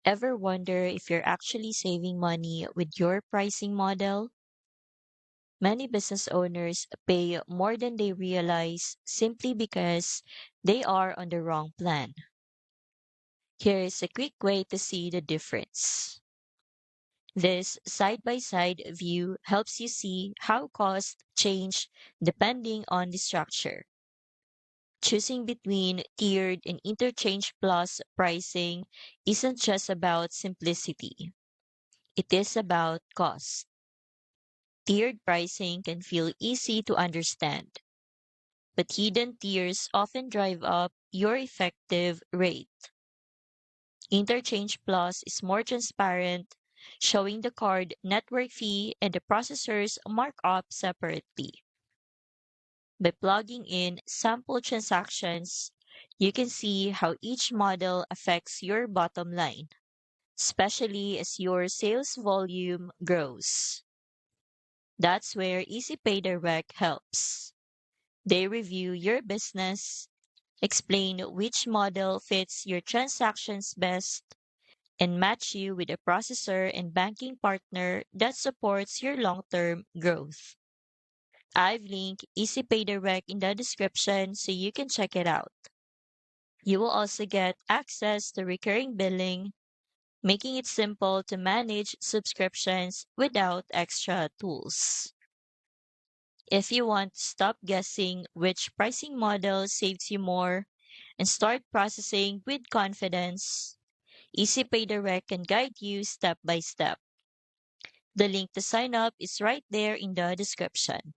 Ever wonder if you're actually saving money with your pricing model? Many business owners pay more than they realize simply because they are on the wrong plan. Here is a quick way to see the difference. This side by side view helps you see how costs change depending on the structure. Choosing between tiered and interchange plus pricing isn't just about simplicity, it is about cost. Tiered pricing can feel easy to understand, but hidden tiers often drive up your effective rate. Interchange Plus is more transparent, showing the card network fee and the processor's markup separately. By plugging in sample transactions, you can see how each model affects your bottom line, especially as your sales volume grows. That's where EasyPay Direct helps. They review your business, explain which model fits your transactions best, and match you with a processor and banking partner that supports your long term growth. I've linked EasyPay Direct in the description so you can check it out. You will also get access to recurring billing, making it simple to manage subscriptions without extra tools. If you want to stop guessing which pricing model saves you more and start processing with confidence, EasyPay Direct can guide you step by step. The link to sign up is right there in the description.